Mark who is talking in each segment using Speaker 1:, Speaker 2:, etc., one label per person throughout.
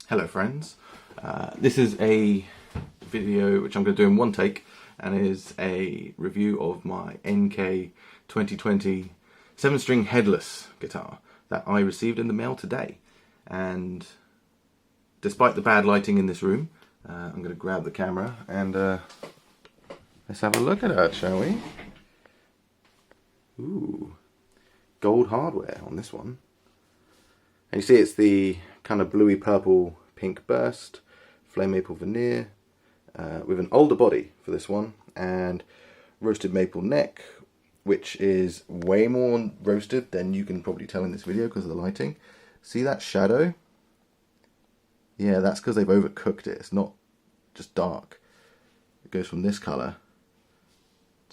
Speaker 1: Hello friends, this is a video which I'm going to do in one take and is a review of my NK 2020 7-string Headless guitar that I received in the mail today. And despite the bad lighting in this room, I'm going to grab the camera and let's have a look at it, shall we? Ooh, gold hardware on this one. And you see it's the kind of bluey purple pink burst, flame maple veneer, with an older body for this one, and roasted maple neck, which is way more roasted than you can probably tell in this video because of the lighting. See that shadow? Yeah, that's because they've overcooked it. It's not just dark. It goes from this colour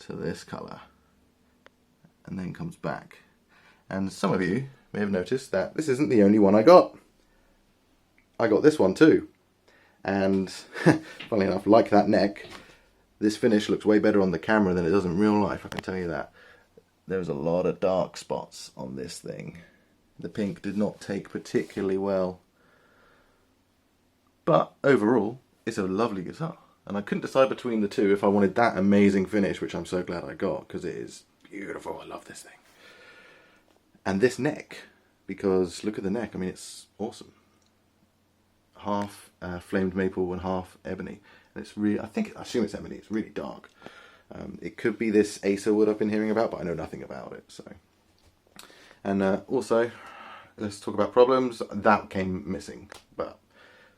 Speaker 1: to this colour and then comes back. And some of you may have noticed that this isn't the only one I got. I got this one too. And funnily enough, like that neck, this finish looks way better on the camera than it does in real life, I can tell you that. There's a lot of dark spots on this thing. The pink did not take particularly well. But overall, it's a lovely guitar. And I couldn't decide between the two if I wanted that amazing finish, which I'm so glad I got, because it is beautiful. I love this thing. And this neck, because look at the neck, I mean, it's awesome. Half flamed maple and half ebony. And it's really, I assume it's ebony, it's really dark. It could be this Acer wood I've been hearing about, but I know nothing about it. So, and also, let's talk about problems. That came missing, but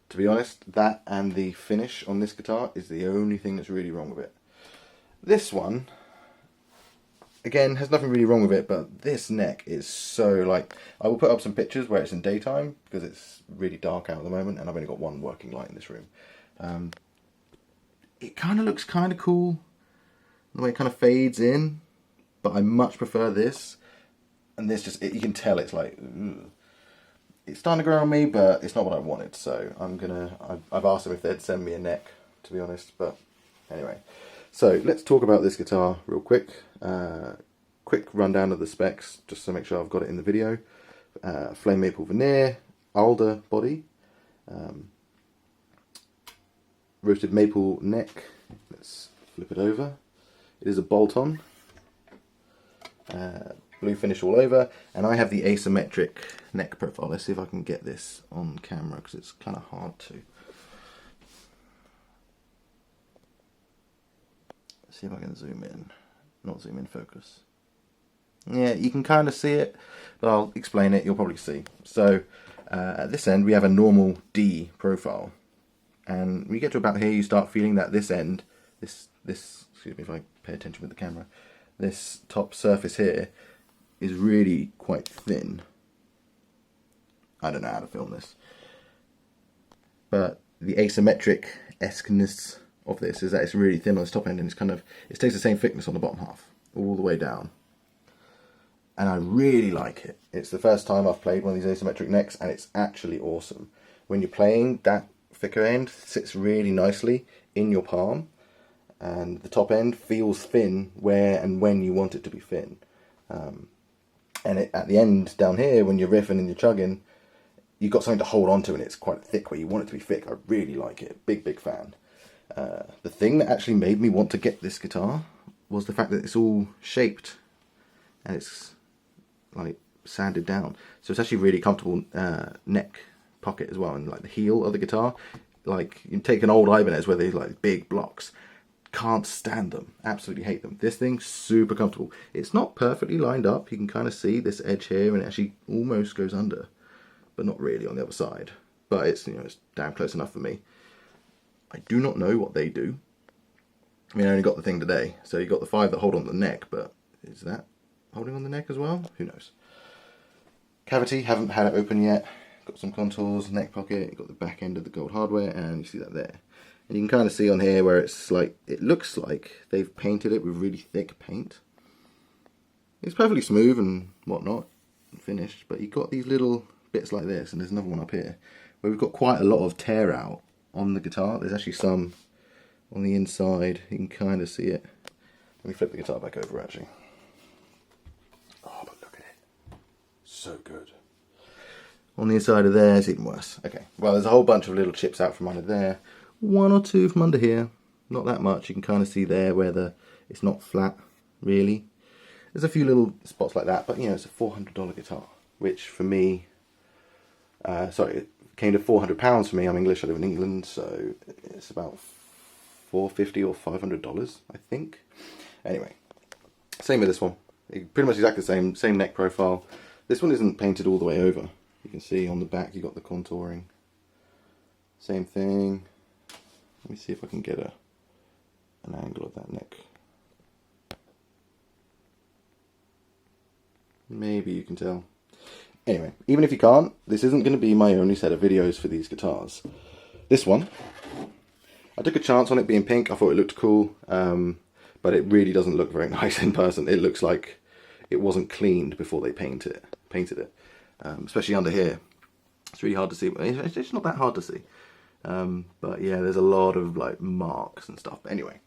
Speaker 1: to be honest, that and the finish on this guitar is the only thing that's really wrong with it. This one, again, has nothing really wrong with it, but this neck is so, like, I will put up some pictures where it's in daytime because it's really dark out at the moment and I've only got one working light in this room. It kind of looks kind of cool, the way it kind of fades in, but I much prefer this. And this just, you can tell it's like, ugh. It's starting to grow on me, but it's not what I wanted, so I've asked them if they'd send me a neck, to be honest, but anyway. So let's talk about this guitar real quick. Quick rundown of the specs, just to make sure I've got it in the video. Flame maple veneer, alder body, roasted maple neck. Let's flip it over. It is a bolt-on. Blue finish all over, and I have the asymmetric neck profile. Let's see if I can get this on camera because it's kind of hard to. Let's see if I can zoom in. Not zoom in focus. Yeah, you can kind of see it, but I'll explain it, you'll probably see. So at this end we have a normal D profile, and when you get to about here you start feeling that this end, this excuse me if I pay attention with the camera, this top surface here is really quite thin. I don't know how to film this, but the asymmetric-esqueness of this is that it's really thin on its top end, and it stays the same thickness on the bottom half all the way down, and I really like it. It's the first time I've played one of these asymmetric necks, and it's actually awesome. When you're playing, that thicker end sits really nicely in your palm, and the top end feels thin where and when you want it to be thin. And at the end down here, when you're riffing and you're chugging, you've got something to hold on to, and it's quite thick where you want it to be thick. I really like it. Big fan. The thing that actually made me want to get this guitar was the fact that it's all shaped and it's like sanded down. So it's actually really comfortable neck pocket as well. And like the heel of the guitar, like you take an old Ibanez where they're like big blocks. Can't stand them, absolutely hate them. This thing's super comfortable. It's not perfectly lined up, you can kind of see this edge here, and it actually almost goes under, but not really on the other side. But it's, you know, it's damn close enough for me. I do not know what they do. I mean, I only got the thing today, so you got the 5 that hold on the neck, but is that holding on the neck as well? Who knows? Cavity, haven't had it open yet. Got some contours, neck pocket, got the back end of the gold hardware, and you see that there. And you can kind of see on here where it's like, it looks like they've painted it with really thick paint. It's perfectly smooth and whatnot, and finished, but you've got these little bits like this, and there's another one up here, where we've got quite a lot of tear out on the guitar. There's actually some on the inside, you can kind of see it. Let me flip the guitar back over actually. Oh, but look at it. So good. On the inside of there, it's even worse. Okay, well, there's a whole bunch of little chips out from under there. One or two from under here. Not that much. You can kind of see there where it's not flat, really. There's a few little spots like that, but you know, it's a $400 guitar, which for me, it came to £400 for me. I'm English, I live in England, so it's about $450 or $500, I think. Anyway, same with this one. Pretty much exactly the same neck profile. This one isn't painted all the way over. You can see on the back you got the contouring. Same thing. Let me see if I can get an angle of that neck. Maybe you can tell. Anyway, even if you can't, this isn't going to be my only set of videos for these guitars. This one, I took a chance on it being pink. I thought it looked cool, but it really doesn't look very nice in person. It looks like it wasn't cleaned before they painted it, especially under here. It's really hard to see. It's not that hard to see, but yeah, there's a lot of like marks and stuff. But anyway,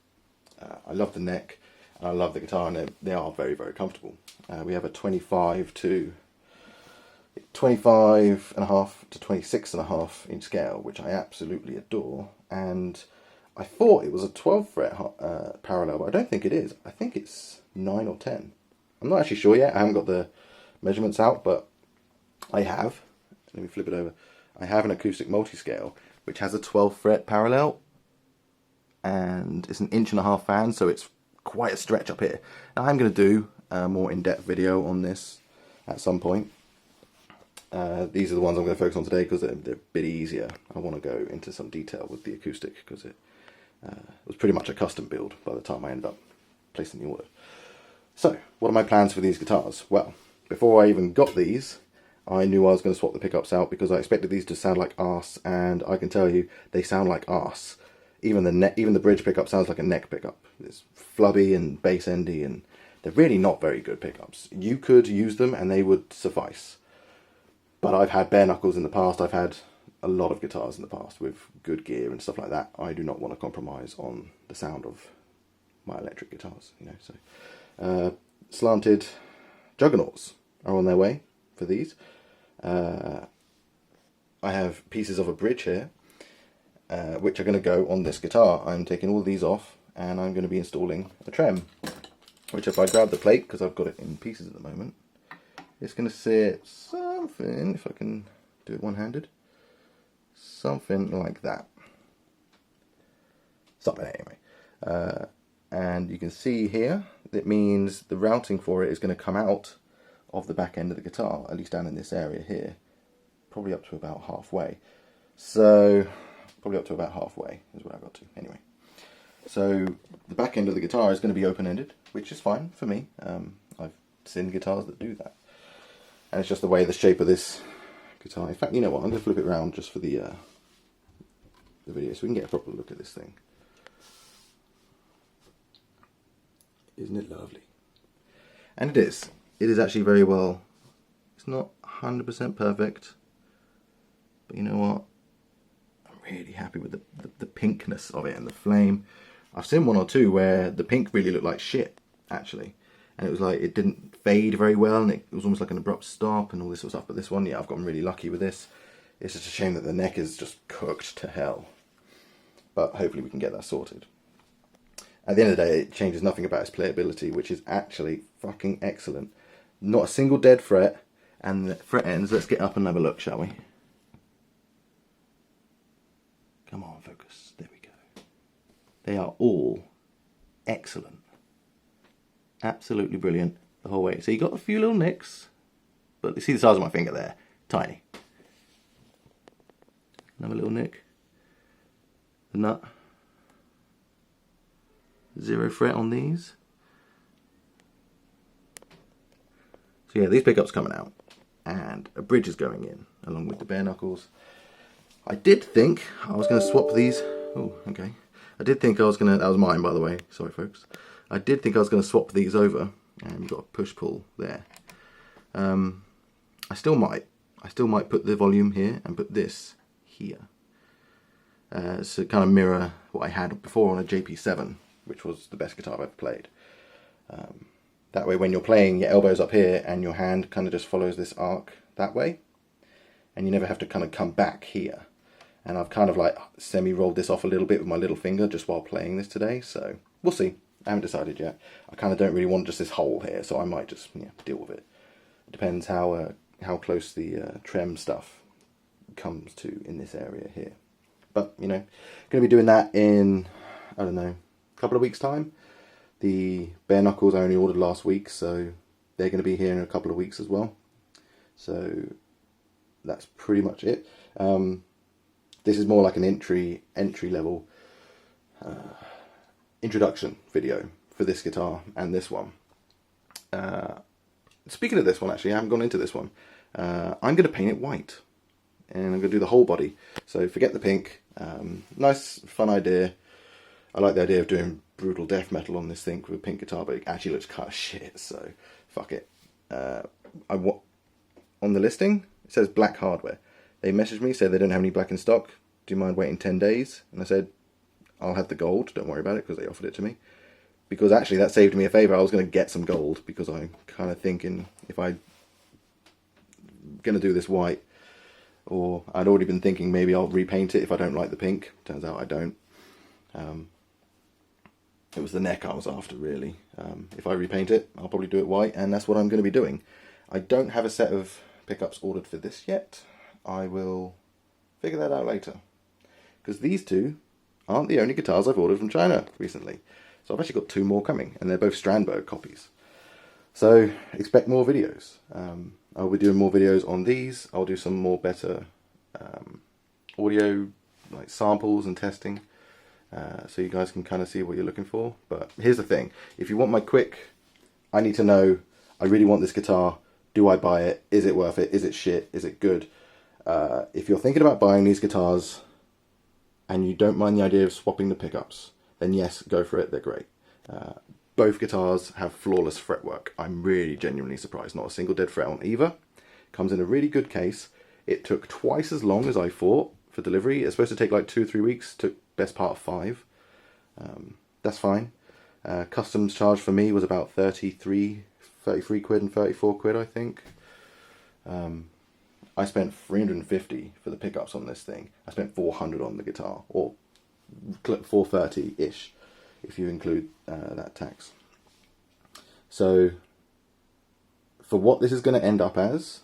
Speaker 1: I love the neck. I love the guitar, and they are very, very comfortable. We have a 25 and a half to 26.5 inch scale, which I absolutely adore. And I thought it was a 12 fret parallel, but I don't think it is. I think it's 9 or 10. I'm not actually sure yet. I haven't got the measurements out, but I have. Let me flip it over. I have an acoustic multiscale, which has a 12 fret parallel, and it's an 1.5 inch fan, so it's quite a stretch up here. Now, I'm going to do a more in-depth video on this at some point. These are the ones I'm going to focus on today because they're a bit easier. I want to go into some detail with the acoustic because it was pretty much a custom build by the time I ended up placing the order. So, what are my plans for these guitars? Well, before I even got these, I knew I was going to swap the pickups out because I expected these to sound like arse, and I can tell you they sound like arse. Even the bridge pickup sounds like a neck pickup. It's flubby and bass endy, and they're really not very good pickups. You could use them and they would suffice. But I've had bare knuckles in the past. I've had a lot of guitars in the past with good gear and stuff like that. I do not want to compromise on the sound of my electric guitars, you know. So, slanted Juggernauts are on their way for these. I have pieces of a bridge here, which are going to go on this guitar. I'm taking all these off, and I'm going to be installing a trem, which if I grab the plate, because I've got it in pieces at the moment, it's going to sit something, if I can do it one-handed, something like that. Something anyway. And you can see here, that means the routing for it is going to come out of the back end of the guitar, at least down in this area here, probably up to about halfway. So, probably up to about halfway is what I got to, anyway. So, the back end of the guitar is going to be open-ended, which is fine for me. I've seen guitars that do that. And it's just the way the shape of this guitar. In fact, you know what? I'm going to flip it around just for the video so we can get a proper look at this thing. Isn't it lovely? And it is. It is actually very well. It's not 100% perfect. But you know what? I'm really happy with the pinkness of it and the flame. I've seen one or two where the pink really looked like shit, actually. And it was like, it didn't fade very well, and it was almost like an abrupt stop and all this sort of stuff. But this one, yeah, I've gotten really lucky with this. It's just a shame that the neck is just cooked to hell. But hopefully we can get that sorted. At the end of the day, it changes nothing about its playability, which is actually fucking excellent. Not a single dead fret, and the fret ends. Let's get up and have a look, shall we? Come on, focus. There we go. They are all excellent. Absolutely brilliant the whole way. So you got a few little nicks, but you see the size of my finger there? Tiny. Another little nick. The nut. 0 fret on these. So yeah, these pickups coming out, and a bridge is going in along with the bare knuckles. I did think I was going to swap these. Oh, okay. I did think I was going to. That was mine, by the way. Sorry, folks. I did think I was going to swap these over, and you've got a push pull there. I still might. I still might put the volume here and put this here. So kind of mirror what I had before on a JP7, which was the best guitar I've ever played. That way when you're playing, your elbow's up here and your hand kind of just follows this arc that way. and you never have to kind of come back here. And I've kind of like semi-rolled this off a little bit with my little finger just while playing this today, so we'll see. I haven't decided yet. I kind of don't really want just this hole here, so I might just deal with it. It depends how close the trem stuff comes to in this area here. But, you know, going to be doing that in, I don't know, a couple of weeks' time. The bare knuckles I only ordered last week, so they're going to be here in a couple of weeks as well. So that's pretty much it. This is more like an entry level introduction video for this guitar and this one. Speaking of this one, actually, I haven't gone into this one. I'm going to paint it white, and I'm going to do the whole body. So forget the pink. Nice, fun idea. I like the idea of doing brutal death metal on this thing with a pink guitar, but it actually looks kind of shit, so fuck it. On the listing, it says black hardware. They messaged me, said they don't have any black in stock. Do you mind waiting 10 days? And I said, I'll have the gold, don't worry about it, because they offered it to me. Because actually that saved me a favour. I was going to get some gold, because I'm kind of thinking if I'm going to do this white, or I'd already been thinking maybe I'll repaint it if I don't like the pink. Turns out I don't. It was the neck I was after, really. If I repaint it, I'll probably do it white, and that's what I'm going to be doing. I don't have a set of pickups ordered for this yet. I will figure that out later. Because these two aren't the only guitars I've ordered from China recently. So I've actually got 2 more coming, and they're both Strandberg copies. So expect more videos. I'll be doing more videos on these. I'll do some more better audio, like samples and testing, so you guys can kind of see what you're looking for. But here's the thing: if you want my quick, I need to know, I really want this guitar. Do I buy it? Is it worth it? Is it shit? Is it good? If you're thinking about buying these guitars and you don't mind the idea of swapping the pickups, then yes, go for it. They're great. Both guitars have flawless fretwork. I'm really genuinely surprised. Not a single dead fret on either. Comes in a really good case. It took twice as long as I thought for delivery. It's supposed to take like 2 or 3 weeks. Took best part of 5. That's fine. Customs charge for me was about 33 quid and 34 quid, I think. I spent 350 for the pickups on this thing. I spent 400 on the guitar, or 430-ish, if you include that tax. So, for what this is going to end up as,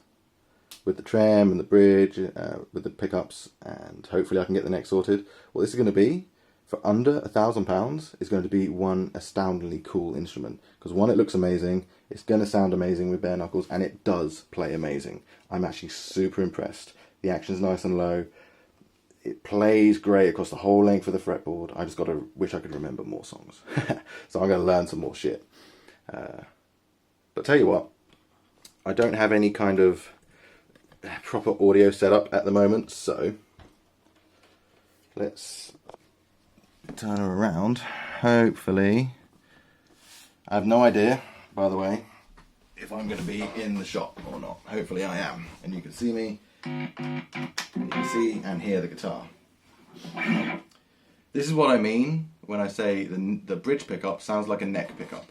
Speaker 1: with the trem and the bridge, with the pickups, and hopefully I can get the neck sorted, what this is going to be, for under £1,000, is going to be one astoundingly cool instrument. Because one, it looks amazing, it's going to sound amazing with bare knuckles, and it does play amazing. I'm actually super impressed. The action's nice and low. It plays great across the whole length of the fretboard. I just wish I could remember more songs. So I'm going to learn some more shit. But tell you what, I don't have any kind of proper audio setup at the moment, so let's turn her around. Hopefully, I have no idea, by the way, if I'm going to be in the shop or not. Hopefully I am, and you can see me. You can see and hear the guitar. This is what I mean when I say the bridge pickup sounds like a neck pickup.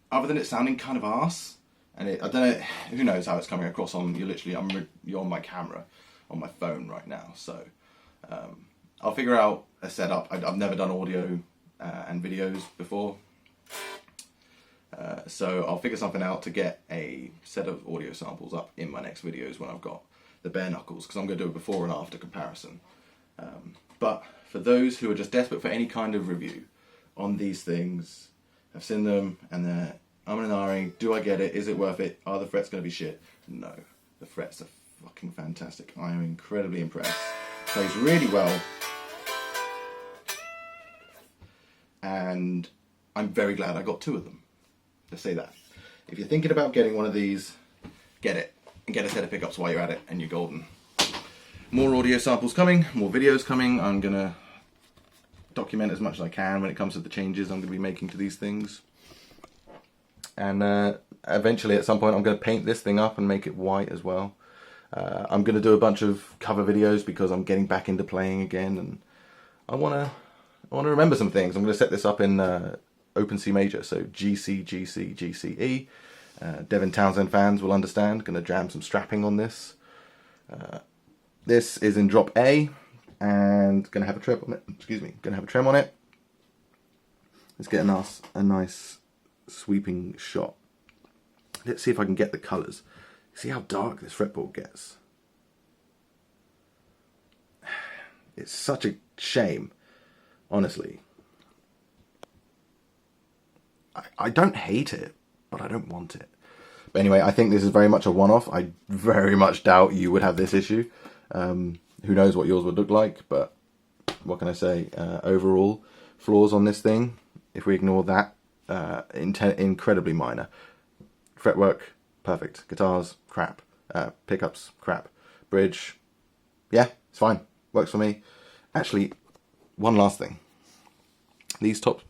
Speaker 1: Other than it sounding kind of arse, and I don't know, who knows how it's coming across on, you're on my camera, on my phone right now, so I'll figure out a setup. I've never done audio and videos before, so I'll figure something out to get a set of audio samples up in my next videos when I've got the bare knuckles, because I'm going to do a before and after comparison. But for those who are just desperate for any kind of review on these things, I've seen them and they're umming and ahhing. Do I get it? Is it worth it? Are the frets going to be shit? No. The frets are fucking fantastic. I am incredibly impressed. Plays really well. And I'm very glad I got 2 of them. Let's say that. If you're thinking about getting one of these, get it. And get a set of pickups while you're at it and you're golden. More audio samples coming. More videos coming. I'm going to document as much as I can when it comes to the changes I'm going to be making to these things. And eventually at some point I'm going to paint this thing up and make it white as well. I'm going to do a bunch of cover videos because I'm getting back into playing again, and I want to remember some things. I'm going to set this up in open C major, so G, C, G, C, G, C, E. Devin Townsend fans will understand. Going to jam some strapping on this. This is in drop A, and going to have a trem on it. Excuse me. Going to have a trem on it. Let's get a nice sweeping shot. Let's see if I can get the colours. See how dark this fretboard gets. It's such a shame, honestly. I don't hate it, but I don't want it. But anyway, I think this is very much a one-off. I very much doubt you would have this issue. Who knows what yours would look like, but what can I say? Overall, flaws on this thing, if we ignore that, incredibly minor. Fretwork, perfect. Guitars, crap. Pickups, crap. Bridge, yeah, it's fine. Works for me. Actually, one last thing. These top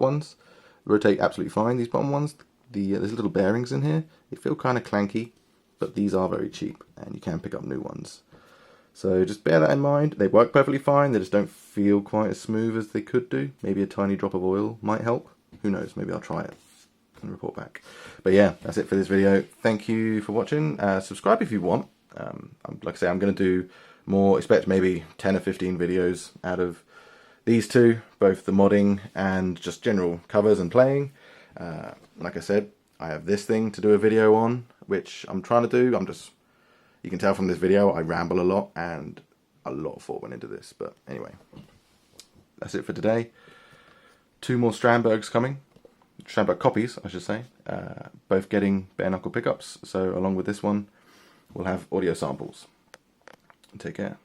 Speaker 1: ones rotate absolutely fine. These bottom ones, there's little bearings in here. They feel kind of clanky, but these are very cheap, and you can pick up new ones. So just bear that in mind. They work perfectly fine. They just don't feel quite as smooth as they could do. Maybe a tiny drop of oil might help. Who knows? Maybe I'll try it and report back. But yeah, that's it for this video. Thank you for watching. Subscribe if you want. Like I say, I'm going to do more. Expect maybe 10 or 15 videos out of these two, both the modding and just general covers and playing. Like I said, I have this thing to do a video on, which I'm trying to do. You can tell from this video, I ramble a lot, and a lot of thought went into this. But anyway, that's it for today. 2 more strandbergs coming. Strandberg copies, I should say. Both getting bare knuckle pickups. So along with this one, we'll have audio samples. Take care.